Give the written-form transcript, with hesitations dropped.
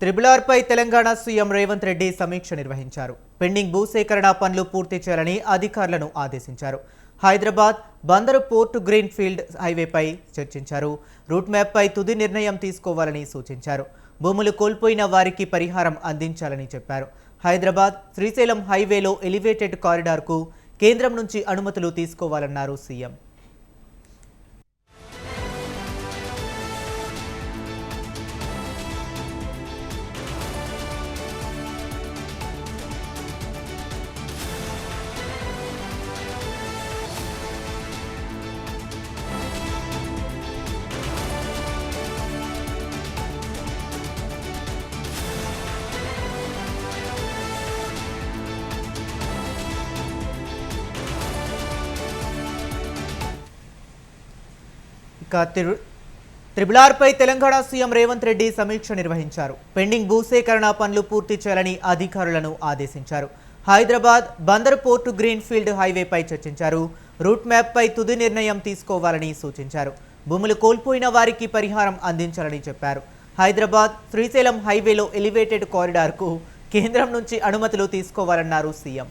Triple ఆర్పై Telangana CM Revanth Reddy సమీక్ష నిర్వహించారు. పెండింగ్ భూసేకరణ పనులు పూర్తి చేయాలని అధికారులను ఆదేశించారు. Hyderabad Bandar port green field హైవేపై చర్చించారు. రూట్ మ్యాప్పై తుది నిర్ణయం తీసుకోవాలని సూచించారు. భూములు కోల్పోయిన వారికి పరిహారం అందించాలని చెప్పారు. హైదరాబాద్ శ్రీశైలం హైవేలో ఎలివేటెడ్ కారిడార్కు కేంద్రం నుంచి అనుమతులు తీసుకోవాలన్నారు సీఎం. త్రిబుల్ ఆర్పై తెలంగాణ సీఎం రేవంత్ రెడ్డి సమీక్ష నిర్వహించారు. పెండింగ్ భూసేకరణ పనులు పూర్తి చేయాలని అధికారులను ఆదేశించారు. Hyderabad Bandar port green field హైవేపై చర్చించారు. రూట్ మ్యాప్పై తుది నిర్ణయం తీసుకోవాలని సూచించారు. భూములు కోల్పోయిన వారికి పరిహారం అందించాలని చెప్పారు. హైదరాబాద్ శ్రీశైలం హైవేలో ఎలివేటెడ్ కారిడార్కు కేంద్రం నుంచి అనుమతులు తీసుకోవాలన్నారు సీఎం.